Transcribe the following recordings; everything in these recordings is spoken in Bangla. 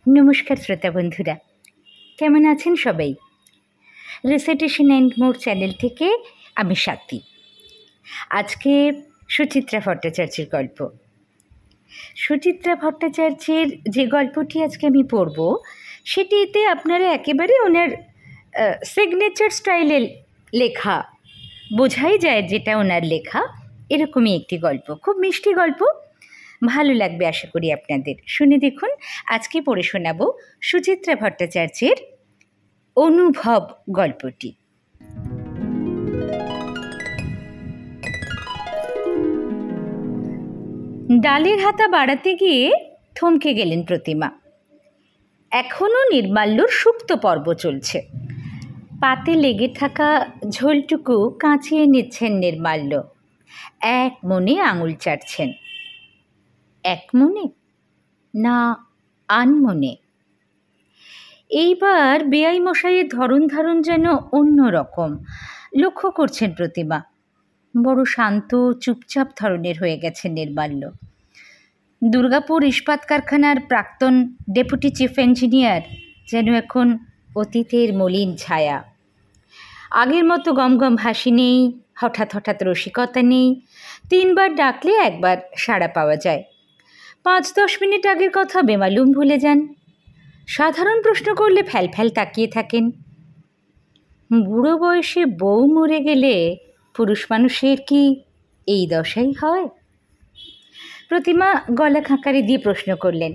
নমস্কার শ্রোতা বন্ধুরা, কেমন আছেন সবাই? রিসাইটেশন অ্যান্ড মোর চ্যানেল থেকে আমি স্বাতী। আজকে সুচিত্রা ভট্টাচার্যের গল্প। সুচিত্রা ভট্টাচার্যের যে গল্পটি আজকে আমি পড়ব সেটিতে আপনারা একেবারে ওনার সিগনেচার স্টাইলে লেখা বোঝাই যায়, যেটা ওনার লেখা এরকমই একটি গল্প। খুব মিষ্টি গল্প, ভালো লাগবে আশা করি আপনাদের। শুনে দেখুন, আজকে পড়ে শোনাবো সুচিত্রা ভট্টাচার্যের অনুভব গল্পটি। ডালের হাতা বাড়াতে গিয়ে থমকে গেলেন প্রতিমা। এখনও নির্মাল্যর সুপ্ত পর্ব চলছে। পাতে লেগে থাকা ঝোলটুকু কাঁচিয়ে নিচ্ছেন নির্মাল্য। এক মনে আঙুল চাটছেন। এক মনে না আনমনে? এইবার বেআই মশাইয়ের ধরন যেন অন্য রকম লক্ষ্য করছেন প্রতিমা। বড় শান্ত চুপচাপ ধরনের হয়ে গেছেন নির্মাল্য। দুর্গাপুর ইস্পাত কারখানার প্রাক্তন ডেপুটি চিফ ইঞ্জিনিয়ার যেন এখন অতীতের মলিন ছায়া। আগের মতো গমগম হাসি নেই, হঠাৎ রসিকতা নেই। 3 বার ডাকলে একবার সাড়া পাওয়া যায়। 5-10 মিনিট আগের কথা বেমালুম ভুলে যান। সাধারণ প্রশ্ন করলে ফ্যাল তাকিয়ে থাকেন। বুড়ো বয়সে বউ মরে গেলে পুরুষ মানুষের কি এই দশাই হয়? প্রতিমা গলা খাঁকারি দিয়ে প্রশ্ন করলেন,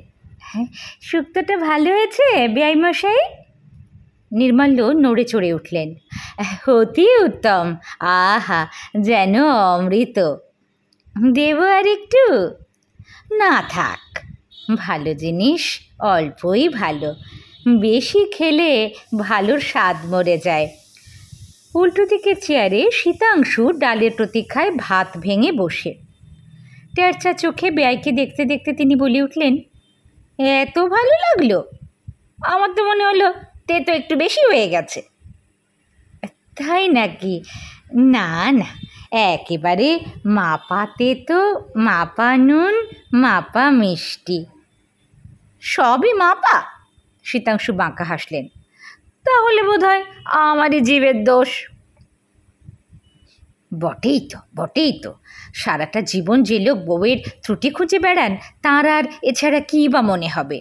হ্যাঁ, শুক্তোটা ভালো হয়েছে বেআই মশাই? নির্মাল্য নড়ে চড়ে উঠলেন। অতি উত্তম, আহা যেন অমৃত। দেব আর একটু? না থাক, ভালো জিনিস অল্পই ভালো, বেশি খেলে ভালোর স্বাদ মরে যায়। উল্টো দিকের চেয়ারে শীতাংশু ডালের প্রতীক্ষায় ভাত ভেঙে বসে। টেরচা চোখে বেয়াইকে দেখতে দেখতে তিনি বলে উঠলেন, এত ভালো লাগলো? আমার তো মনে হলো তো একটু বেশি হয়ে গেছে। তাই নাকি? না না, একেবারে মাপাতে তো মাপা নুন মাপা মিষ্টি, সবই মাপা। শীতাংশু বাঁকা হাসলেন। তাহলে বোধহয় আমারই জীবের দোষ। বটেই তো সারাটা জীবন যে লোক বউয়ের ত্রুটি খুঁজে বেড়ান, তাঁর আর এছাড়া কী বা মনে হবে?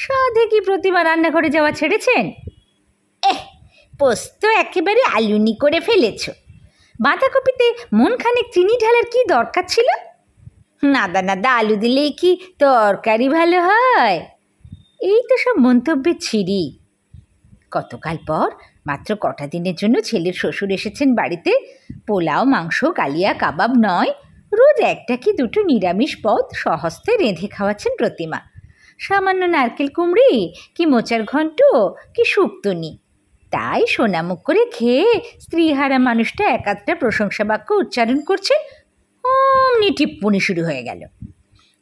সাধে কি প্রতিমা রান্নাঘরে যাওয়া ছেড়েছেন? পোস্ত একেবারে আলুনি করে ফেলেছ। বাঁধাকপিতে মনখানেক চিনি ঢালার কি দরকার ছিল? নাদা আলু দিলেই কি তরকারি ভালো হয়? এই তো সব মন্তব্যের ছিরি। গতকাল পর মাত্র কটা দিনের জন্য ছেলের শ্বশুর এসেছেন বাড়িতে। পোলাও, মাংস, কালিয়া, কাবাব নয়, রোজ একটা কি দুটো নিরামিষ পদ স্বহস্তে রেঁধে খাওয়াচ্ছেন প্রতিমা। সামান্য নারকেল কুমড়ি কি মোচার ঘণ্ট কি শুক্তনি, তাই সোনামুখ করে খেয়ে স্ত্রীহারা মানুষটা একাধটা প্রশংসা বাক্য উচ্চারণ করছেন। অমনি টিপ্পনি শুরু হয়ে গেল।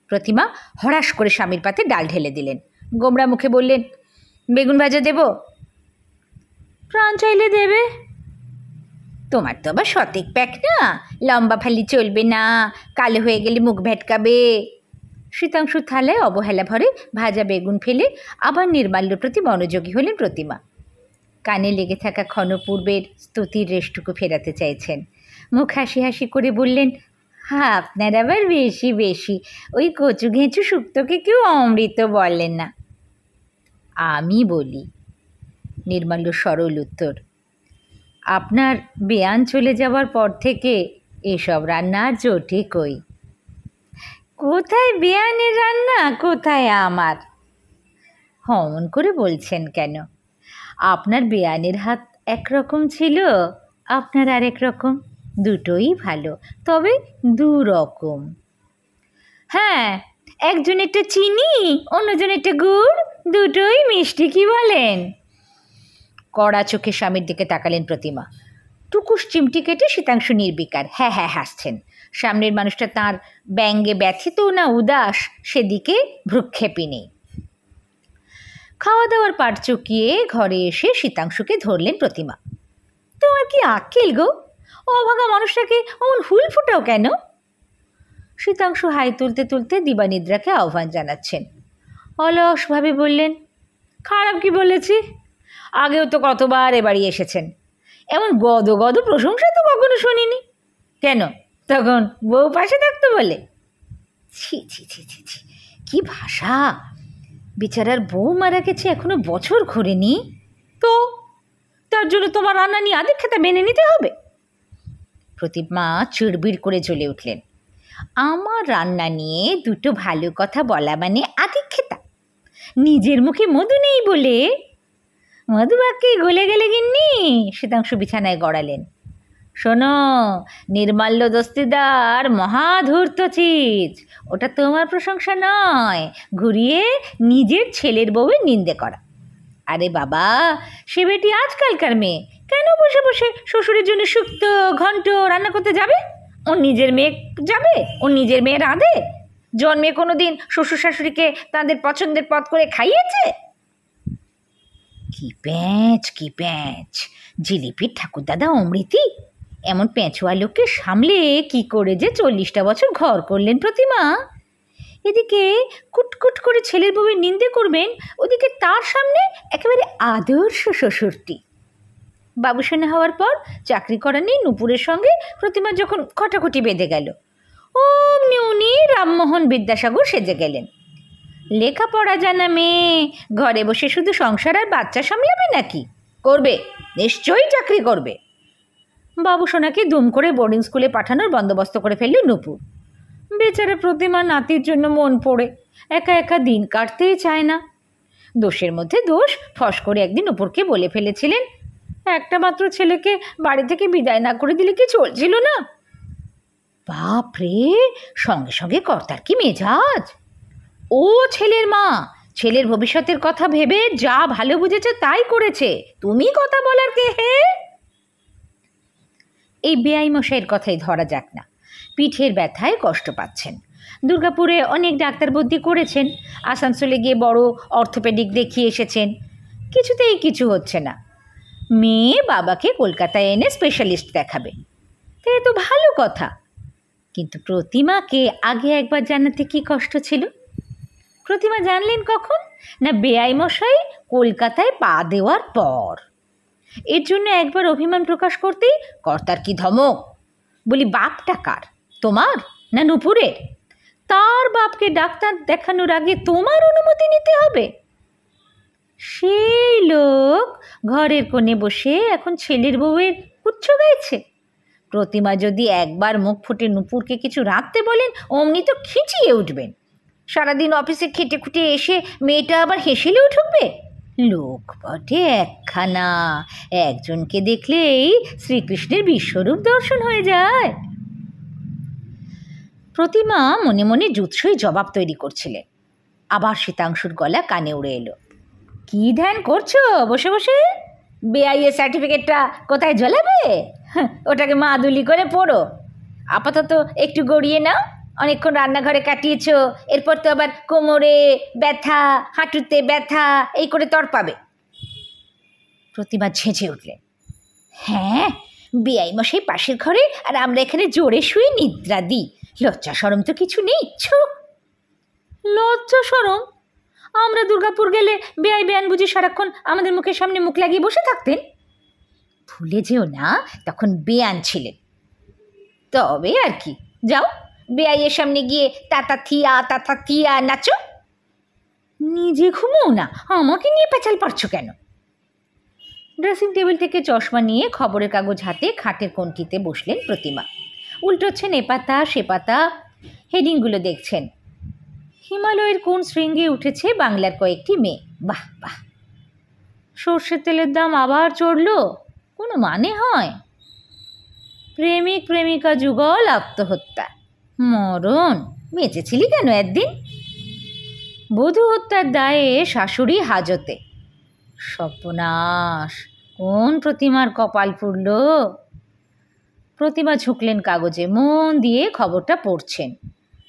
প্রতিমা হঠাৎ করে স্বামীর পাতে ডাল ঢেলে দিলেন। গোমরা মুখে বললেন, বেগুন ভাজা দেব? প্রাণ চাইলে দেবে। তোমার তো আবার সতেক প্যাক না, লম্বা ফালি চলবে না, কালো হয়ে গেলে মুখ ভেটকাবে। শীতাংশুর থালায় অবহেলা ভরে ভাজা বেগুন ফেলে আবার নির্মাল্যর প্রতি মনোযোগী হলেন প্রতিমা। কানে লেগে থাকা ক্ষণপূর্বের স্তুতির রেশটুকু ফেরাতে চাইছেন। মুখ হাসি করে বললেন, আপনার আবার বেশি ওই কচু ঘেঁচু শুক্তোকে কেউ অমৃত বললেন না। আমি বলি। নির্মাল্য সরল উত্তর। আপনার বেয়ান চলে যাওয়ার পর থেকে এসব রান্না আর জোটে কই। কোথায় বেয়ানের রান্না, কোথায় আমার? অমন করে বলছেন কেন? আপনার বেয়ানের হাত একরকম ছিল, আপনার আরেক রকম। দুটোই ভালো, তবে দুরকম। হ্যাঁ, একজনেরটা চিনি, অন্যজনেরটা গুড়, দুটোই মিষ্টি, কি বলেন? কড়া চোখে স্বামীর দিকে তাকালেন প্রতিমা। টুকুস চিমটি কেটে শীতাংশু নির্বিকার হ্যাঁ হাসছেন। সামনের মানুষটা তাঁর ব্যঙ্গে ব্যথিত না উদাস সেদিকে ভ্রুক্ষেপই নেই। খাওয়া দাওয়ার পাট চুকিয়ে ঘরে এসে শীতাংশুকে ধরলেন প্রতিমা। তোমার কি আক্কেল গো? অভাগা মানুষটাকে অমন হুল ফুটাও কেন? শীতাংশু হাই তুলতে দিবানিদ্রাকে আহ্বান জানাচ্ছেন। অলসভাবে বললেন, খারাপ কি বলেছি? আগেও তো কতবার এ বাড়ি এসেছেন, এমন গদ গদ প্রশংসা তো কখনো শুনিনি। কেন, তখন বউ পাশে থাকতো বলে? ছি ছি ছি ছি ছি, কি ভাষা! বেচারার বউ মারা গেছে, এখনো বছর ঘোরেনি। তো তার জন্য তোমার রান্না নিয়ে আদিক্ষেতা মেনে নিতে হবে? প্রতিমা চিড়বিড় করে জ্বলে উঠলেন। আমার রান্না নিয়ে দুটো ভালো কথা বলা মানে আদিক্ষেতা? নিজের মুখে মধু নেই বলে? মধুবাক্যে গলে গেলে গিন্নি, শীতাংশু বিছানায় গড়ালেন। শোনো, নির্মাল্য দস্তিদার মহাধূর্ত চিজ, ওটা তোমার প্রশংসা নয়, ঘুরিয়ে নিজের ছেলের বউয়ের নিন্দে করা। আরে বাবা, সে বেটি আজকালকার মেয়ে, কেন বসে বসে শ্বশুরের জন্য শুক্তো ঘন্ট রান্না করতে যাবে? ওর নিজের মেয়ে যাবে, ওর নিজের মেয়ে রাঁধে? জন্মে কোনো দিন শ্বশুর শাশুড়িকে তাদের পছন্দের পদ করে খাইয়েছে? কি প্যাঁচ, কি প্যাঁচ! জিলিপির ঠাকুরদাদা অমৃতি এমন প্যাঁচুয়া লোককে সামলে কি করে যে 40টা বছর ঘর করলেন প্রতিমা! এদিকে কুটকুট করে ছেলের বউয়ের নিন্দে করবেন, ওদিকে তার সামনে একেবারে আদর্শ শ্বশুরটি। বাবুসোনা হওয়ার পর চাকরি করা নেই নূপুরের সঙ্গে প্রতিমা যখন খটাখটি বেঁধে গেল, অমনি উনি রামমোহন বিদ্যাসাগর সেজে গেলেন। লেখাপড়া জানা মেয়ে ঘরে বসে শুধু সংসার আর বাচ্চা সামলাবে নাকি? করবে, নিশ্চয়ই চাকরি করবে। বাবুসোনাকে দুম করে বোর্ডিং স্কুলে পাঠানোর বন্দোবস্ত করে ফেলল নূপুর। বেচারা প্রতিমা নাতির জন্য মন পড়ে একা একা দিন কাটতেই চায় না। দোষের মধ্যে দোষ, ফস করে একদিন নূপুরকে বলে ফেলেছিলেন, একটা মাত্র ছেলেকে বাড়ি থেকে বিদায় না করে দিলে কি চলছিল না? বাপ রে, সঙ্গে সঙ্গে কর্তার কি মেজাজ! ও ছেলের মা, ছেলের ভবিষ্যতের কথা ভেবে যা ভালো বুঝেছে তাই করেছে, তুমি কথা বলার কে হে? এই বেআই মশাইয়ের কথাই ধরা যাক না। পিঠের ব্যথায় কষ্ট পাচ্ছেন, দুর্গাপুরে অনেক ডাক্তার বুদ্ধি করেছেন, আসানসোলে গিয়ে বড় অর্থোপেডিক দেখিয়ে এসেছেন, কিছুতেই কিছু হচ্ছে না। মেয়ে বাবাকে কলকাতায় এনে স্পেশালিস্ট দেখাবে, তো এ তো ভালো কথা। কিন্তু প্রতিমাকে আগে একবার জানাতে কি কষ্ট ছিল? প্রতিমা জানলেন কখন? না বেআই মশাই কলকাতায় পা দেওয়ার পর। এর জন্য একবার অভিমান প্রকাশ করতেই কর্তার কি ধমক! বলি, বাপটা কার, তোমার না নূপুরের? তার বাপকে ডাক্তার দেখানোর আগে তোমার অনুমতি নিতে হবে? সেই লোক ঘরের কোণে বসে এখন ছেলের বউয়ের উচ্চ গাইছে। প্রতিমা যদি একবার মুখ ফুটে নূপুরকে কিছু রাখতে বলেন, অমনি তো খিচিয়ে উঠবেন। সারাদিন অফিসে খেটে খুটে এসে মেয়েটা আবার হেসেলেও ঠুকবে। লোক বটে একখানা, একজনকে দেখলেই শ্রীকৃষ্ণের বিশ্বরূপ দর্শন হয়ে যায়। প্রতিমা মনে মনে জুৎসই জবাব তৈরি করছিলেন। আবার শীতাংশুর গলা কানে উড়ে এলো, কি ধ্যান করছো বসে বসে? বেআইএ সার্টিফিকেটটা কোথায় জ্বলাবে? ওটাকে মাদুলি করে পড়ো। আপাতত একটু গড়িয়ে নাও, অনেকক্ষণ রান্নাঘরে কাটিয়েছ, এরপর তো আবার কোমরে ব্যথা, হাঁটুতে ব্যথা, এই করে তড়পাবে। প্রতিমা ঝেঁঝে উঠলেন, হ্যাঁ, বেআই মশাই পাশের ঘরে আর আমরা এখানে জোরে শুয়ে নিদ্রা দিই, লজ্জা সরম তো কিছু নেই। লজ্জা সরম? আমরা দুর্গাপুর গেলে বেআই বেআন বুঝি সারাক্ষণ আমাদের মুখের সামনে মুখ লাগিয়ে বসে থাকতেন? ভুলে যেও না, তখন বেআন ছিলেন। তবে আর কি, যাও বেআইয়ের সামনে গিয়ে তাতা থিয়া নাচো। নিজে ঘুমোও না, আমাকে নিয়ে পেঁচাল পারছো কেন? ড্রেসিং টেবিল থেকে চশমা নিয়ে খবরের কাগজ হাতে খাটের কোণটিতে বসলেন প্রতিমা। উল্টোচ্ছেন এ পাতা সে পাতা, হেডিংগুলো দেখছেন। হিমালয়ের কোন শৃঙ্গে উঠেছে বাংলার কয়েকটি মেয়ে, বাহ বাহ। সর্ষের তেলের দাম আবার চড়ল, কোনো মানে হয়? প্রেমিক প্রেমিকা যুগল আত্মহত্যা, মরণ, বেঁচেছিলি কেন একদিন? বধূ হত্যার দায়ে শাশুড়ি হাজতে, সর্বনাশ, কোন প্রতিমার কপাল পুড়ল? প্রতিমা ঝুঁকলেন কাগজে, মন দিয়ে খবরটা পড়ছেন।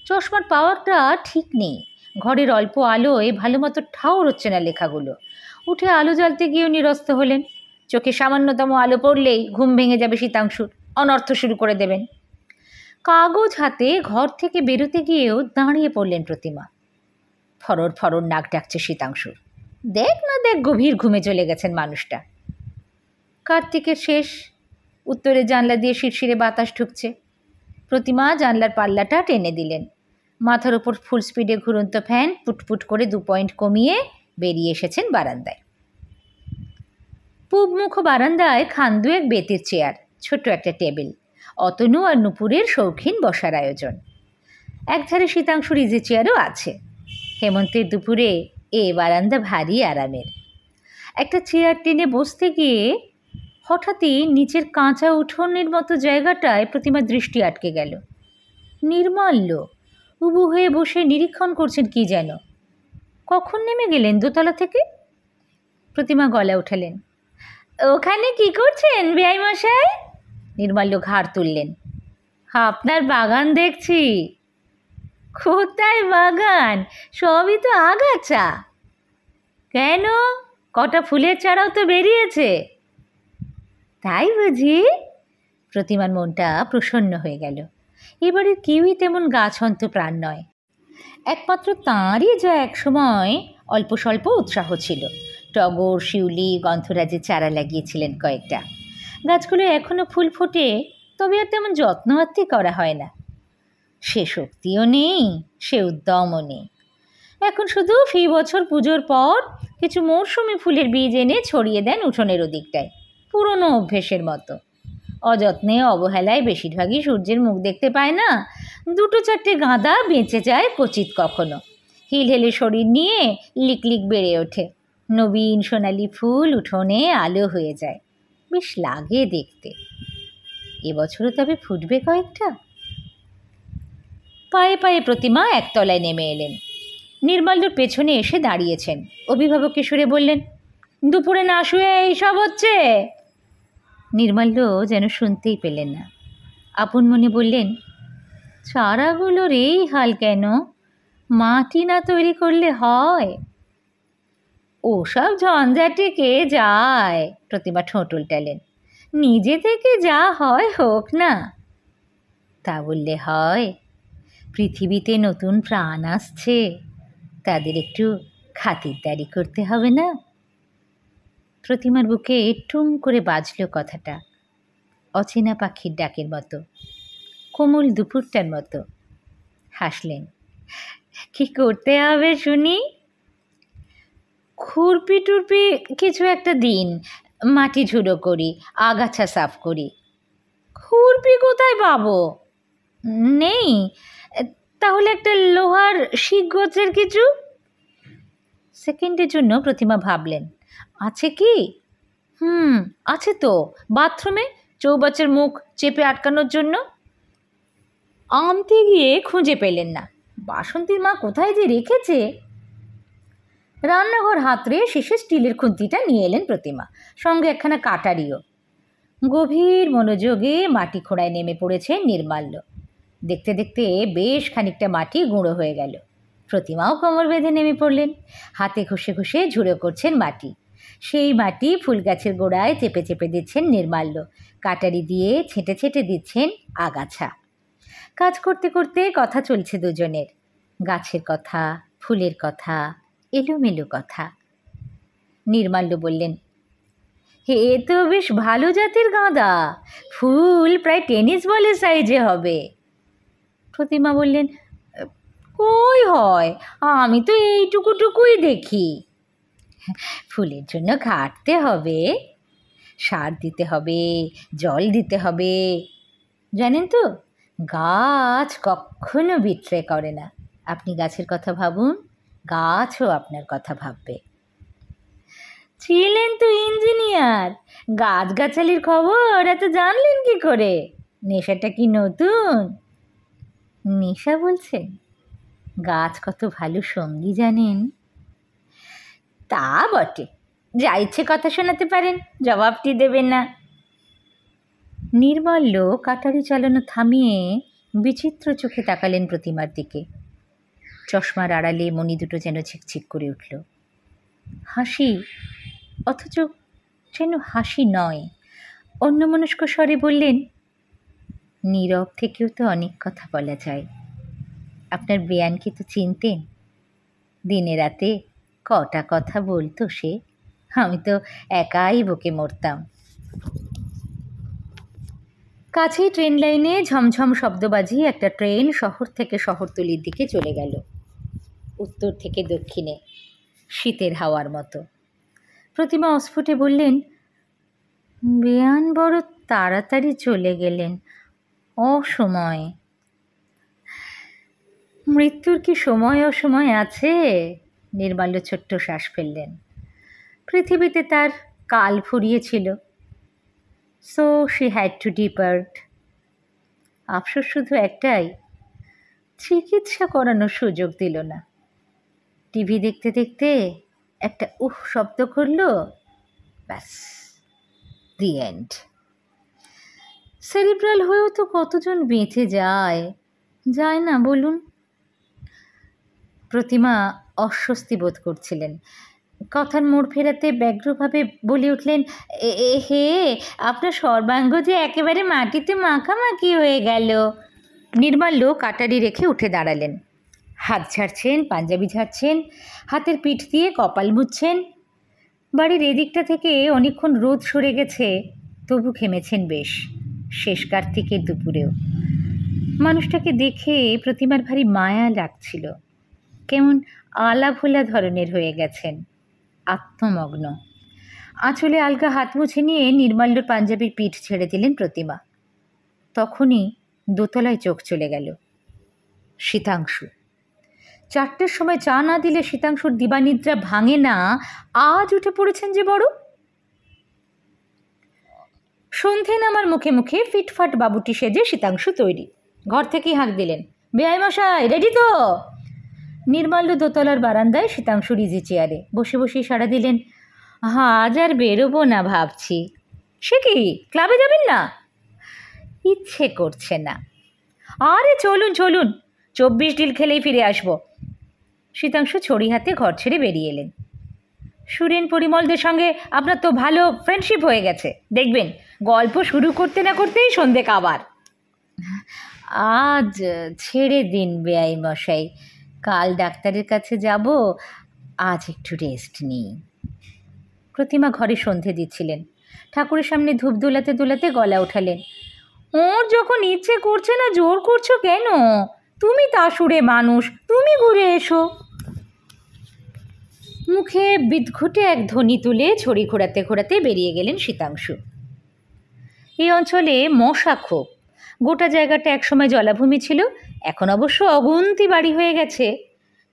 চশমার পাওয়ারটা ঠিক নেই, ঘরের অল্প আলোয় ভালো মতো ঠাউর হচ্ছে না লেখাগুলো। উঠে আলো জ্বালতে গিয়েও নিরস্ত হলেন। চোখে সামান্যতম আলো পড়লেই ঘুম ভেঙে যাবে শীতাংশুর, অনর্থ শুরু করে দেবেন। কাগজ হাতে ঘর থেকে বেরোতে গিয়েও দাঁড়িয়ে পড়লেন প্রতিমা। ফরর ফরর নাক ডাকছে শীতাংশুর। দেখ না দেখ গভীর ঘুমে চলে গেছেন মানুষটা। কার্তিকের শেষ, উত্তরের জানলা দিয়ে শিরশিরে বাতাস ঢুকছে। প্রতিমা জানলার পাল্লাটা টেনে দিলেন। মাথার ওপর ফুল স্পিডে ঘুরন্ত ফ্যান পুটপুট করে 2 পয়েন্ট কমিয়ে বেরিয়ে এসেছেন বারান্দায়। পূবমুখ বারান্দায় খান দুয়েক বেতের চেয়ার, ছোট্ট একটা টেবিল, অতনু আর নুপুরের শৌখিন বসার আয়োজন। একধারে শীতাংশুর ইজি চেয়ারও আছে। হেমন্তের দুপুরে এ বারান্দা ভারী আরামের। একটা চেয়ার টেনে বসতে গিয়ে হঠাৎই নিচের কাঁচা উঠোনের মতো জায়গাটায় প্রতিমার দৃষ্টি আটকে গেল। নির্মাল্য উবু হয়ে বসে নিরীক্ষণ করছেন কি যেন। কখন নেমে গেলেন দোতলা থেকে? প্রতিমা গলা উঠালেন, ওখানে কি করছেন বেয়াই মশাই? নির্মাল্য ঘাড় তুললেন, আপনার বাগান দেখছি। কোথায় বাগান, সবই তো আগাছা। কেন, কটা ফুলের চারাও তো বেরিয়েছে। তাই বুঝি? প্রতিমার মনটা প্রসন্ন হয়ে গেল। এবারে কেউই তেমন গাছহন্ত প্রাণ নয়। একমাত্র তাঁরই যা একসময় অল্প স্বল্প উৎসাহ ছিল। টগর, শিউলি, গন্ধরাজের চারা লাগিয়েছিলেন কয়েকটা। গাছগুলো এখনও ফুল ফোটে, তবে আর তেমন যত্ন আত্তি করা হয় না। সে শক্তিও নেই, সে উদ্যমও নেই। এখন শুধু ফি বছর পুজোর পর কিছু মৌসুমি ফুলের বীজ এনে ছড়িয়ে দেন উঠোনের ওদিকটায়, পুরনো অভ্যেসের মতো। অযত্নে অবহেলায় বেশিরভাগই সূর্যের মুখ দেখতে পায় না। 2-4টে গাঁদা বেঁচে যায় কচিত কখনো। হিলহেলে শরীর নিয়ে লিকলিক বেড়ে ওঠে। নবীন সোনালি ফুল উঠোনে আলো হয়ে যায়, বেশ লাগে দেখতে। এবছরও তবে ফুটবে কয়েকটা। পায়ে পায়ে প্রতিমা একতলায় নেমে এলেন। নির্মাল্যর পেছনে এসে দাঁড়িয়েছেন। অভিভাবক কিশোরে বললেন, দুপুরে না শুয়ে এইসব হচ্ছে? নির্মাল্য যেন শুনতেই পেলেন না। আপন মনে বললেন, চারাগুলোর এই হাল কেন? মাটি না তৈরি করলে হয়? ওসব ঝঞ্ঝাটে কে যায়? প্রতিমা ঠোঁট উল্টালেন, নিজে থেকে যা হয় হোক না। তা বললে হয়? পৃথিবীতে নতুন প্রাণ আসছে, তাদের একটু খাতিরদারি করতে হবে না? প্রতিমার বুকে টুম করে বাজল কথাটা, অচেনা পাখির ডাকের মতো, কোমল দুপুরটার মতো। হাসলেন, কি করতে হবে শুনি? খুরপি টুরপি কিছু একটা দিন, মাটি ঝুড়ো করি, আগাছা সাফ করি। খুরপি কোথায় পাবো? নেই? তাহলে একটা লোহার শিক গোছের কিছু। সেকেন্ডের জন্য প্রতিমা ভাবলেন, আছে কি? আছে তো, বাথরুমে চৌবাচ্চার মুখ চেপে আটকানোর জন্য। আনতে গিয়ে খুঁজে পেলেন না। বাসন্তীর মা কোথায় যে রেখেছে। রান্নাঘর হাতড়ে শেষে স্টিলের খুন্তিটা নিয়ে এলেন প্রতিমা, সঙ্গে একখানা কাটারিও। গভীর মনোযোগে মাটি খোঁড়ায় নেমে পড়েছেন নির্মাল্য। দেখতে দেখতে বেশ খানিকটা মাটি গুঁড়ো হয়ে গেল। প্রতিমাও কোমর বেঁধে নেমে পড়লেন। হাতে ঘষে ঘষে ঝুড়ো করছেন মাটি। সেই মাটি ফুল গাছের গোড়ায় চেপে চেপে দিচ্ছেন নির্মাল্য। কাটারি দিয়ে ছেঁটে ছেঁটে দিচ্ছেন আগাছা। কাজ করতে করতে কথা চলছে দুজনের, গাছের কথা, ফুলের কথা, এলোমেলো কথা। নির্মাল্য বললেন, এ তো বেশ ভালো জাতের গাঁদা, ফুল প্রায় টেনিস বলের সাইজে হবে। প্রতিমা বললেন, কই হয়, আমি তো এইটুকুটুকুই দেখি। ফুলের জন্য খাটতে হবে, সার দিতে হবে, জল দিতে হবে। জানেন তো, গাছ কখনো বিট্রে করে না। আপনি গাছের কথা ভাবুন, গাছও আপনার কথা ভাববে। ছিলেন তো ইঞ্জিনিয়ার, গাছগাছালির খবর এত জানলেন কি করে? নেশাটা কি নতুন? নেশা বলছেন? গাছ কত ভালো সঙ্গী জানেন? তা বটে, যা ইচ্ছে কথা শোনাতে পারেন, জবাবটি দেবেন না। নির্মাল্য কাটারি চালানো থামিয়ে বিচিত্র চোখে তাকালেন প্রতিমার দিকে। চশমার আড়ালে মণি দুটো যেন ছিকছিক করে উঠল। হাসি, অথচ যেন হাসি নয়। অন্যমনস্ক স্বরে বললেন, নীরব থেকেও তো অনেক কথা বলা যায়। আপনার বেয়ানকে তো চিনতেন, দিনে রাতে কটা কথা বলতো সে, আমি তো একাই বকে মরতাম। কাছেই ট্রেন লাইনে ঝমঝম শব্দ বাজিয়ে একটা ট্রেন শহর থেকে শহরতলির দিকে চলে গেল, উত্তর থেকে দক্ষিণে, শীতের হাওয়ার মতো। প্রতিমা অস্ফুটে বললেন, বেয়ান বড় তাড়াতাড়ি চলে গেলেন, অসময়ে। মৃত্যুর কি সময় অসময় আছে? নির্মাল্য ছোট্ট শ্বাস ফেললেন। পৃথিবীতে তার কাল ফুরিয়েছিল, so she had to depart. আফসোস শুধু একটাই, চিকিৎসা করানোর সুযোগ দিল না। টিভি দেখতে দেখতে একটা শব্দ করল, ব্যাস, দি এন্ড। সেরিব্রাল হয়েও তো কতজন বেঁচে যায়, যায় না বলুন? প্রতিমা অস্বস্তি বোধ করছিলেন। কথার মোড় ফেরাতে ব্যগ্রভাবে বলে উঠলেন, হে, আপনার সর্বাঙ্গ যে একেবারে মাটিতে মাখামাখি হয়ে গেল। নির্মাল্য কাটারি রেখে উঠে দাঁড়ালেন। হাত ঝাড়ছেন, পাঞ্জাবি ঝাড়ছেন, হাতের পিঠ দিয়ে কপাল মুছছেন। বাড়ির এদিকটা থেকে অনেকক্ষণ রোদ সরে গেছে, তবু ঘেমেছেন বেশ, শেষ কার্তিকের দুপুরেও। মানুষটাকে দেখে প্রতিমার ভারী মায়া লাগছিল। কেমন আলাভোলা ধরনের হয়ে গেছেন, আত্মমগ্ন। আঁচলে আলগা হাত মুছে নিয়ে নির্মাল্যর পাঞ্জাবির পিঠ ছেড়ে দিলেন প্রতিমা। তখনই দোতলায় চোখ চলে গেল। শীতাংশু। 4টের সময় চা না দিলে শীতাংশুর দিবানিদ্রা ভাঙে না, আজ উঠে পড়েছেন যে বড়। সন্ধে নামার মুখে মুখে ফিটফাট বাবুটি সেজে শীতাংশু তৈরি। ঘর থেকেই হাঁক দিলেন, বেআই মশাই রেডি তো? নির্মাল্য দোতলার বারান্দায় শীতাংশুর ইজি চেয়ারে বসে বসেই সাড়া দিলেন, আজ আর বেরোবো না ভাবছি। সে কি, ক্লাবে যাবেন না? ইচ্ছে করছে না। আরে চলুন চলুন, 24 ডিল খেলেই ফিরে আসবো। শীতাংশু ছড়ি হাতে ঘর ছেড়ে বেরিয়ে এলেন। সুরেন পরিমলদের সঙ্গে আপনার তো ভালো ফ্রেন্ডশিপ হয়ে গেছে, দেখবেন গল্প শুরু করতে না করতেই সন্ধে কাবার। আজ ছেড়ে দিন বেআই মশাই, কাল ডাক্তারের কাছে যাব, আজ একটু রেস্ট নিই। প্রতিমা ঘরে সন্ধে দিচ্ছিলেন। ঠাকুরের সামনে ধূপ দোলাতে দোলাতে গলা উঠালেন, ওর যখন ইচ্ছে করছে না জোর করছো কেন? তুমি তাসুরে মানুষ, তুমি ঘুরে এসো। মুখে বিদঘুটে এক ধ্বনি তুলে ছড়ি ঘোরাতে ঘোরাতে বেরিয়ে গেলেন শীতাংশু। এই অঞ্চলে মশা খুব। গোটা জায়গাটা একসময় জলাভূমি ছিল, এখন অবশ্য অগুন্তি বাড়ি হয়ে গেছে।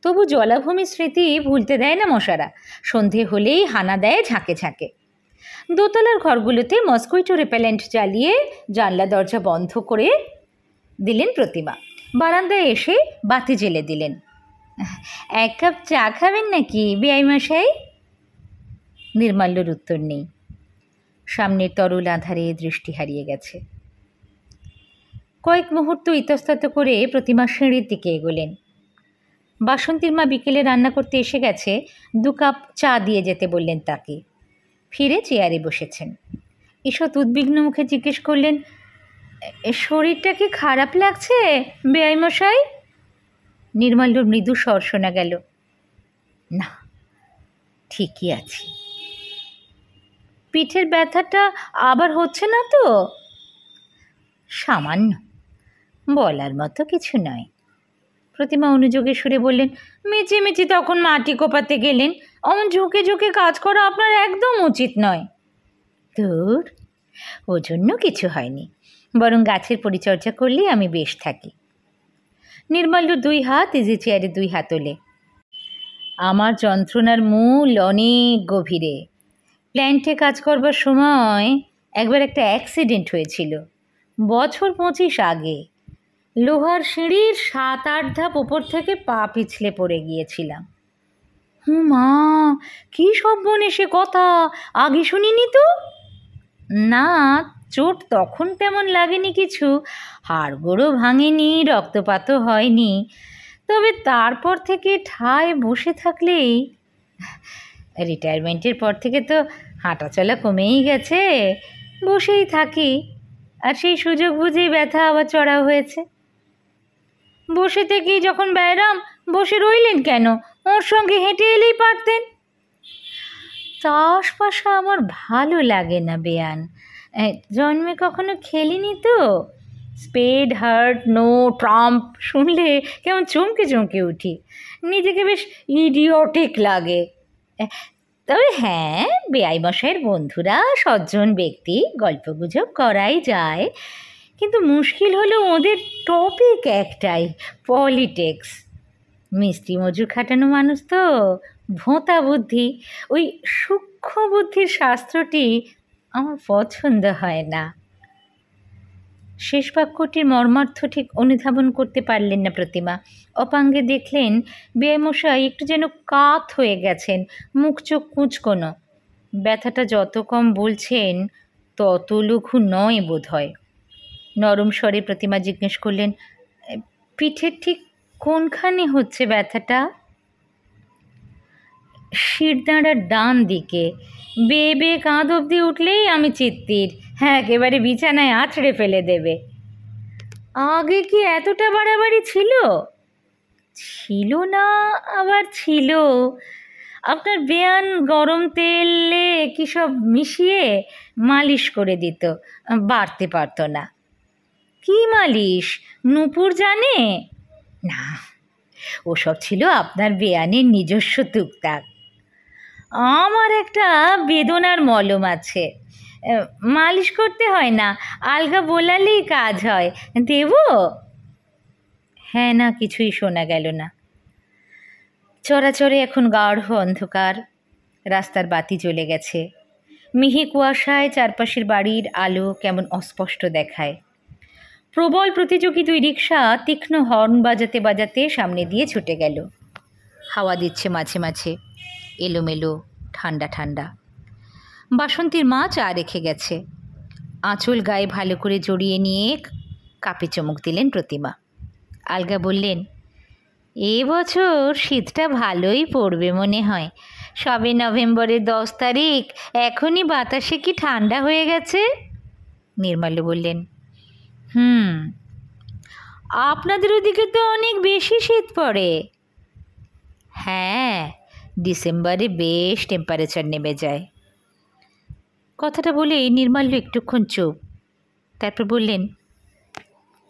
তবু জলাভূমির স্মৃতি ভুলতে দেয় না মশারা। সন্ধে হলেই হানা দেয় ঝাঁকে ঝাঁকে। দোতলার ঘরগুলোতে মস্কুইটো রিপেলেন্ট জ্বালিয়ে জানলা দরজা বন্ধ করে দিলেন প্রতিমা। বারান্দায় এসে বাতি জ্বেলে দিলেন। এক কাপ চা খাবেন নাকি বেআই মশাই? নির্মাল্যর উত্তর নেই। সামনের তরল আধারে দৃষ্টি হারিয়ে গেছে। কয়েক মুহূর্ত ইতস্তত করে প্রতিমা সিঁড়ির দিকে এগোলেন। বাসন্তীর মা বিকেলে রান্না করতে এসে গেছে, 2 কাপ চা দিয়ে যেতে বললেন তাকে। ফিরে চেয়ারে বসেছেন। ঈষৎ উদ্বিগ্ন মুখে জিজ্ঞেস করলেন, শরীরটা কি খারাপ লাগছে বেআই মশাই? নির্মাল্যর মৃদু স্বর শোনা গেল, না, ঠিকই আছি। পিঠের ব্যথাটা আবার হচ্ছে না তো? সামান্য, বলার মতো কিছু নয়। প্রতিমা অনুযোগে সুরে বললেন, মেচেমেচি তখন মাটি কোপাতে গেলেন, অমন ঝুঁকে ঝুঁকে কাজ করা আপনার একদম উচিত নয়। দূর, ও জন্য কিছু হয়নি, বরং গাছের পরিচর্যা করলেই আমি বেশ থাকি। নির্মাল্য 2 হাত ইজি চেয়ারে 2 হাত তোলে। আমার যন্ত্রণার মূল অনেক গভীরে। প্ল্যান্টে কাজ করবার সময় একবার একটা অ্যাক্সিডেন্ট হয়েছিল, বছর 25 আগে। লোহার সিঁড়ির 7-8 ধাপ ওপর থেকে পা পিছলে পড়ে গিয়েছিলাম। মা, কী সর্বনেশে কথা, আগে শুনিনি তো। না, চোট তখন তেমন লাগেনি কিছু, হাড়গোড়ও ভাঙেনি, রক্তপাতও হয়নি। তবে তারপর থেকে ঠায় বসে থাকলেই, রিটায়ারমেন্টের পর থেকে তো হাঁটাচলা কমেই গেছে, বসেই থাকি, আর সেই সুযোগ বুঝেই ব্যথা আবার চড়াও হয়েছে। বসে থেকেই যখন ব্যায়াম, বসে রইলেন কেন, ওর সঙ্গে হেঁটে এলেই পারতেন। তাস পাশা আমার ভালো লাগে না বেয়ান, জন্মে কখনো খেলিনি তো। স্পেড, হার্ট, নো, ট্রাম্প শুনলে কেমন চমকে চমকে উঠি, নিজেকে বেশ ইডিওটিক লাগে। তবে হ্যাঁ, বেআই মশাইয়ের বন্ধুরা সজ্জন ব্যক্তি, গল্পগুজব করাই যায়, কিন্তু মুশকিল হলো ওদের টপিক একটাই, পলিটিক্স। মিষ্টি মজুর খাটানো মানুষ তো, ভোঁতা বুদ্ধি, ওই সূক্ষ্ম বুদ্ধির শাস্ত্রটি আমার পছন্দ হয় না। শেষ বাক্যটির মর্মার্থ ঠিক অনুধাবন করতে পারলেন না প্রতিমা। অপাঙ্গে দেখলেন বেয়ামশাই একটু যেন কাত হয়ে গেছেন, মুখ চোখ কুঁচকোনো। ব্যথাটা যত কম বলছেন তত লঘু নয় বোধ হয়। নরম স্বরে প্রতিমা জিজ্ঞেস করলেন, পিঠের ঠিক কোনখানে হচ্ছে ব্যথাটা? শিরদাঁড়ার ডান দিকে। বেয়ে বেয়ে কাঁধ অবধি উঠলেই আমি চিত্তির, হ্যাঁ একেবারে বিছানায় আছড়ে ফেলে দেবে। আগে কি এতটা বাড়াবাড়ি ছিল? ছিল না আবার ছিল। আপনার বেয়ান গরম তেলে কি সব মিশিয়ে মালিশ করে দিত, বাড়তে পারত না। কি মালিশ? নূপুর জানে না? ওসব ছিল আপনার বেয়ানের নিজস্ব টুকটাক। আমার একটা বেদনার মলম আছে, মালিশ করতে হয় না, আলগা বোলালেই কাজ হয়। দেব? হ্যাঁ না কিছুই শোনা গেল না। চরাচরে এখন গাঢ় অন্ধকার, রাস্তার বাতি জ্বলে গেছে। মিহি কুয়াশায় চারপাশের বাড়ির আলো কেমন অস্পষ্ট দেখায়। প্রবল প্রতিযোগী দুই রিকশা তীক্ষ্ণ হর্ন বাজাতে বাজাতে সামনে দিয়ে ছুটে গেল। হাওয়া দিচ্ছে মাঝে মাঝে, এলোমেলো, ঠান্ডা ঠান্ডা। বাসন্তীর মা চা রেখে গেছে। আঁচল গায়ে ভালো করে জড়িয়ে নিয়ে কাপে চমক দিলেন প্রতিমা। আলগা বললেন, এ বছর শীতটা ভালোই পড়বে মনে হয়। সবে নভেম্বরের 10 তারিখ, এখনই বাতাসে কি ঠান্ডা হয়ে গেছে। নির্মাল্য বললেন, আপনাদের ওদিকে তো অনেক বেশি শীত পড়ে। হ্যাঁ, ডিসেম্বরে বেশ টেম্পারেচার নেমে যায়। কথাটা বলেই নির্মাল্য একটুক্ষণ চুপ, তারপর বললেন,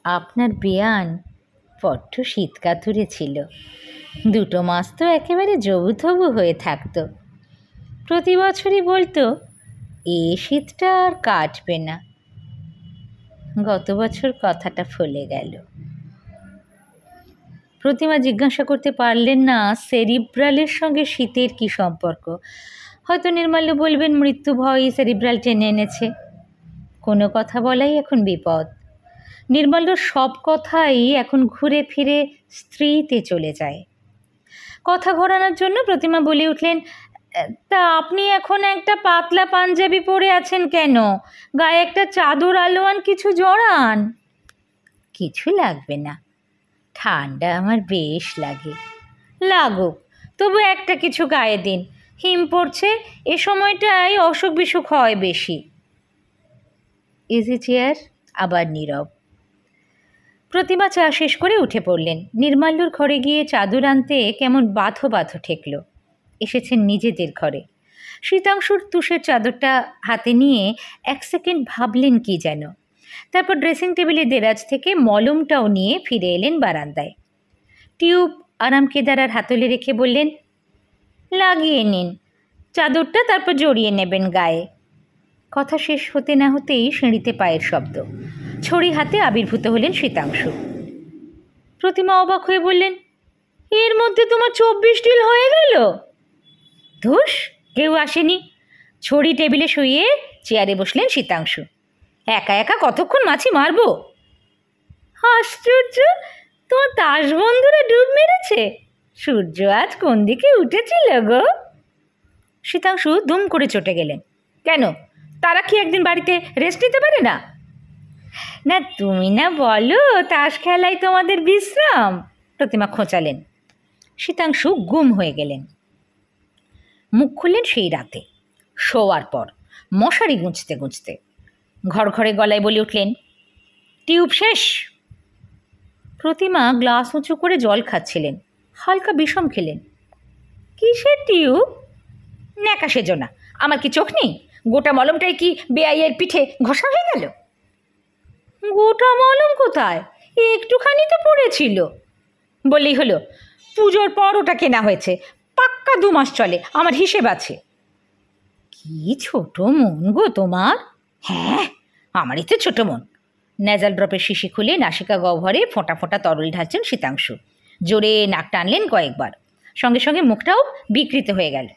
আপনার বেয়ান বড্ড শীতকাতুরে ছিল। 2 মাস তো একেবারে জবুথবু হয়ে থাকতো। প্রতি বছরই বলতো এ শীতটা আর কাটবে না। গত বছর কথাটা ফলে গেল। প্রতিমা জিজ্ঞাসা করতে পারলেন না সেরিব্রালের সঙ্গে শীতের কি সম্পর্ক। হয়তো নির্মাল্য বলবেন মৃত্যু ভয়ই সেরিব্রাল টেনে এনেছে। কোনো কথা বলাই এখন বিপদ। নির্মাল্যর সব কথাই এখন ঘুরে ফিরে স্ত্রীতে চলে যায়। কথা ঘোরানোর জন্য প্রতিমা বলে উঠলেন, তা আপনি এখন একটা পাতলা পাঞ্জাবি পরে আছেন কেন? গায়ে একটা চাদর আলোয়ান কিছু জড়ান। কিছু লাগবে না, ঠান্ডা আমার বেশ লাগে। লাগুক, তবু একটা কিছু গায়ে দিন। হিম পড়ছে, এ সময়টাই অসুখ বিসুখ হয় বেশি। Easy chair. আবার নীরব। প্রতিমা চা শেষ করে উঠে পড়লেন। নির্মাল্যর ঘরে গিয়ে চাদর আনতে কেমন বাঁধো বাঁধো ঠেকল। এসেছেন নিজেদের ঘরে। শীতাংশুর তুষের চাদরটা হাতে নিয়ে 1 সেকেন্ড ভাবলেন কি যেন, তারপর ড্রেসিং টেবিলের দেরাজ থেকে মলমটাও নিয়ে ফিরে এলেন বারান্দায়। টিউব আরাম কেদারার হাতলে রেখে বললেন, লাগিয়ে নিন চাদরটা, তারপর জড়িয়ে নেবেন গায়ে। কথা শেষ হতে না হতেই সিঁড়িতে পায়ের শব্দ। ছড়ি হাতে আবির্ভূত হলেন শীতাংশু। প্রতিমা অবাক হয়ে বললেন, এর মধ্যে তোমার 24 ডিল হয়ে গেল? ধুস, কেউ আসেনি। ছড়ি টেবিলে শুয়ে চেয়ারে বসলেন শীতাংশু। একা একা কতক্ষণ মাছি মারবো? আশ্চর্য, তোমার তাস বন্ধুরা ডুব মেরেছে। সূর্য আজ কোন দিকে উঠেছিল গো? শীতাংশু দুম করে চটে গেলেন। কেন, তারা কি একদিন বাড়িতে রেস্ট নিতে পারে না? না তুমি না বলো তাস খেলায় তোমাদের বিশ্রাম, প্রতিমা খোঁচালেন। শীতাংশু গুম হয়ে গেলেন। মুখ খুললেন সেই রাতে, শোয়ার পর, মশারি গুঁজতে গুঁজতে। ঘর ঘরে গলায় বলে উঠলেন, টিউব শেষ। প্রতিমা গ্লাস উঁচু করে জল খাচ্ছিলেন, হালকা বিষম খেলেন। কিসের টিউব? ন্যাকা সেজো না, আমার কি চোখ নেই? গোটা মলমটাই কি বেআইয়ের পিঠে ঘষা হয়ে গেল? গোটা মলম কোথায়, একটুখানি তো পড়েছিল। বললেই হলো, পুজোর পর ওটা কেনা হয়েছে, পাক্কা 2 মাস চলে, আমার হিসেব আছে। কি ছোট মন গো তোমার! হ্যাঁ, আমারই তো ছোট মন। নেজাল ড্রপের শিশি খুলে নাসিকা গহ্বরে ফোঁটা ফোঁটা তরল ঢালছেন শীতাংশু। জোরে নাক টানলেন কয়েকবার, সঙ্গে সঙ্গে মুখটাও বিকৃত হয়ে গেল।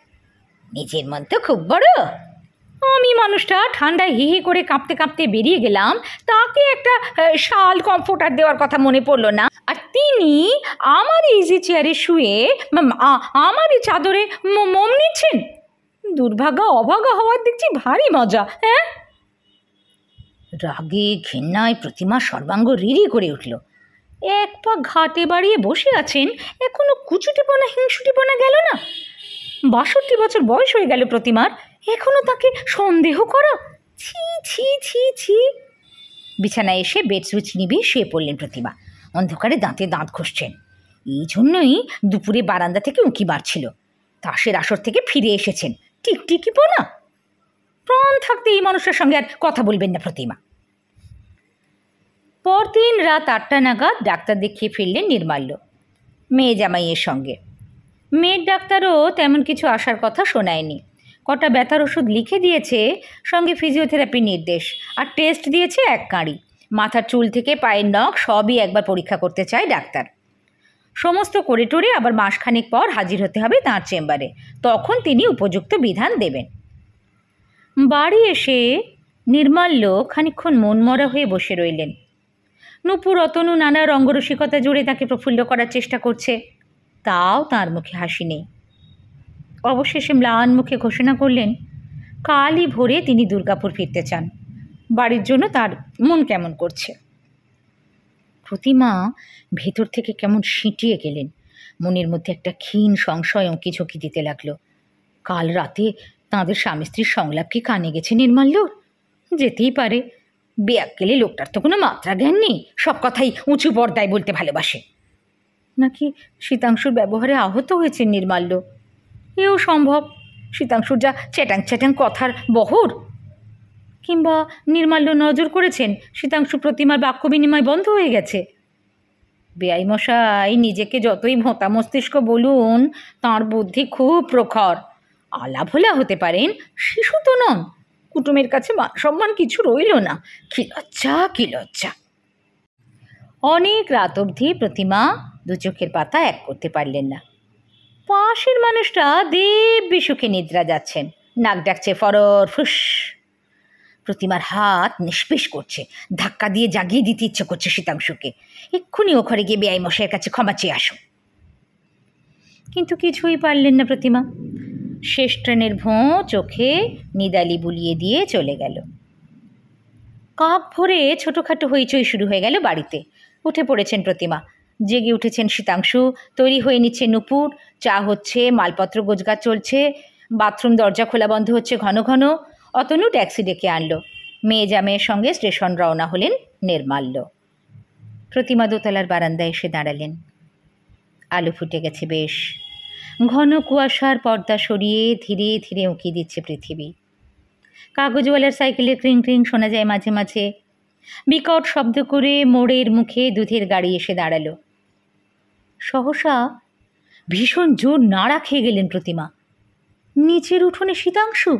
নিজের মন তো খুব বড়। আমি মানুষটা ঠান্ডায় হি হি করে কাঁপতে কাঁপতে বেরিয়ে গেলাম, তাকে একটা শাল কমফোর্টার দেওয়ার কথা মনে পড়লো না, আর তিনি আমার ইজি চেয়ারে শুয়ে আমারই চাদরে মোম নিচ্ছেন। দুর্ভাগা অভাগা হওয়ার দেখছি ভারী মজা। হ্যাঁ, রাগে ঘৃণায় প্রতিমা সর্বাঙ্গ রিরি করে উঠল। এক পা ঘাটে বাড়িয়ে বসে আছেন, এখনো কুচুটিপনা হিংসুটিপনা গেল না। 62 বছর বয়স হয়ে গেল প্রতিমার, এখনো তাকে সন্দেহ করো? ছি ছি ছি ছি। বিছানায় এসে বেড সুইচ নিভিয়ে শুয়ে পড়লেন প্রতিমা। অন্ধকারে দাঁতে দাঁত ঘষছেন। এই জন্যই দুপুরে বারান্দা থেকে উঁকি মারছিল। তাসের আসর থেকে ফিরে এসেছেন, টিকটিকি পোনা। প্রাণ থাকতে এই মানুষের সঙ্গে আর কথা বলবেন না প্রতিমা। পরদিন রাত 8টা নাগাদ ডাক্তার দেখিয়ে ফিরলেন নির্মাল্য, মেয়ে জামাইয়ের সঙ্গে। মেয়ের ডাক্তারও তেমন কিছু আসার কথা শোনায়নি। কটা ব্যথার ওষুধ লিখে দিয়েছে, সঙ্গে ফিজিওথেরাপির নির্দেশ, আর টেস্ট দিয়েছে 1 কাঁড়ি। মাথার চুল থেকে পায়ের নখ সবই একবার পরীক্ষা করতে চায় ডাক্তার। সমস্ত করে টোরে আবার মাসখানেক পর হাজির হতে হবে তাঁর চেম্বারে, তখন তিনি উপযুক্ত বিধান দেবেন। বাড়ি এসে নির্মাল্য খানিকক্ষণ মনমরা হয়ে বসে রইলেন। নূপুর অতনু নানা রঙ্গরসিকতা জুড়ে তাকে প্রফুল্ল করার চেষ্টা করছে, তাও তার মুখে হাসি নেই। অবশেষে ম্লান মুখে ঘোষণা করলেন, কালই ভোরে তিনি দুর্গাপুর ফিরতে চান। বাড়ির জন্য তার মন কেমন করছে। প্রতিমা ভেতর থেকে কেমন সিঁটিয়ে গেলেন। মনের মধ্যে একটা ক্ষীণ সংশয় উঁকি ঝুঁকি দিতে লাগলো। কাল রাতে তাঁদের স্বামী স্ত্রীর সংলাপ কি কানে গেছে নির্মাল্যর? যেতেই পারে। বেয়াক্কেলে লোকটার তো কোনো মাত্রা জ্ঞান নেই, সব কথাই উঁচু পর্দায় বলতে ভালোবাসে। নাকি শীতাংশুর ব্যবহারে আহত হয়েছে নির্মাল্য? এও সম্ভব। শীতাংশুর যা চ্যাটাং চ্যাটাং কথার বহর। কিংবা নির্মাল্য নজর করেছেন শীতাংশু প্রতিমার বাক্য বিনিময় বন্ধ হয়ে গেছে। বেআই মশাই নিজেকে যতই ভোঁতা মস্তিষ্ক বলুন, তাঁর বুদ্ধি খুব প্রখর। আলাভোলা হতে পারেন, শিশু তো নন। কুটুমের কাছে মান সম্মান কিছু রইল না। কি লজ্জা, কি লজ্জা। অনেক রাত অবধি প্রতিমা 2 চোখের পাতা এক করতে পারলেন না। পাশের মানুষটা দিব্যি সুখে নিদ্রা যাচ্ছেন, নাক ডাকছে ফরর ফুস। প্রতিমার হাত নিষ্পিস করছে, ধাক্কা দিয়ে জাগিয়ে দিতে ইচ্ছে করছে শীতাংশুকে। এক্ষুনি ও ঘরে গিয়ে বেআই মশাইয়ের কাছে ক্ষমা চেয়ে আসো। কিন্তু কিছুই পারলেন না প্রতিমা। শেষ ট্রেনের ভোঁ চোখে নিদালি বুলিয়ে দিয়ে চলে গেল। কাক ভরে ছোটোখাটো হইচই শুরু হয়ে গেল বাড়িতে। উঠে পড়েছেন প্রতিমা, জেগে উঠেছেন শীতাংশু, তৈরি হয়ে নিচ্ছে নূপুর। চা হচ্ছে, মালপত্র গোছগাছ চলছে, বাথরুম দরজা খোলা বন্ধ হচ্ছে ঘন ঘন। অতনু ট্যাক্সি ডেকে আনলো। মেয়ে জামের সঙ্গে স্টেশন রওনা হলেন নির্মাল্য। প্রতিমা দোতলার বারান্দায় এসে দাঁড়ালেন। আলো ফুটে গেছে বেশ। ঘন কুয়াশার পর্দা সরিয়ে ধীরে ধীরে উঁকি দিচ্ছে পৃথিবী। কাগজওয়ালার সাইকেলের ক্রিং ক্রিং শোনা যায় মাঝে মাঝে। বিকট শব্দ করে মোড়ের মুখে দুধের গাড়ি এসে দাঁড়ালো। সহসা ভীষণ জোর নাড়া খেয়ে গেলেন প্রতিমা। নিচের উঠোনে শীতাংশু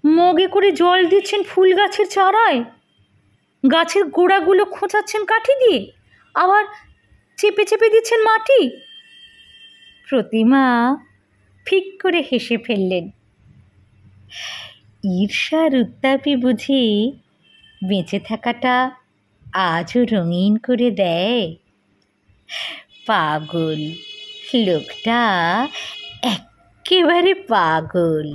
মগে করে জল দিচ্ছেন ফুল গাছের চারায়। গাছের গোড়াগুলো খোঁচাচ্ছেন কাঠি দিয়ে, আবার চেপে চেপে দিচ্ছেন মাটি। প্রতিমা ফিক করে হেসে ফেললেন। ঈর্ষার উত্তাপে বুঝি বেঁচে থাকাটা আজও রঙিন করে দেয়। পাগল লোকটা, একেবারে পাগল।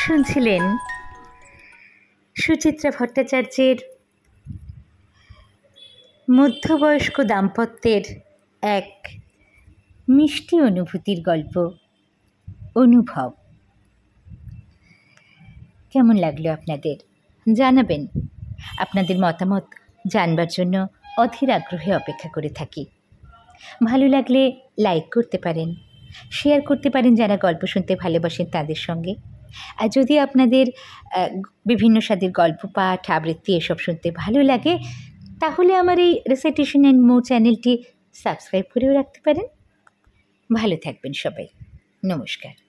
শুনছিলেন সুচিত্রা ভট্টাচার্যের মধ্যবয়স্ক দাম্পত্যের এক মিষ্টি অনুভূতির গল্প অনুভব। কেমন লাগলো আপনাদের জানাবেন। আপনাদের মতামত জানবার জন্য অধীর আগ্রহে অপেক্ষা করে থাকি। ভালো লাগলে লাইক করতে পারেন, শেয়ার করতে পারেন যারা গল্প শুনতে ভালোবাসেন তাদের সঙ্গে। আর যদি আপনাদের বিভিন্ন স্বাদের গল্প পাঠ আবৃত্তি এসব শুনতে ভালো লাগে তাহলে আমার এই রেসাইটেশন অ্যান্ড মোর চ্যানেলটি সাবস্ক্রাইব করেও রাখতে পারেন। ভালো থাকবেন সবাই। নমস্কার।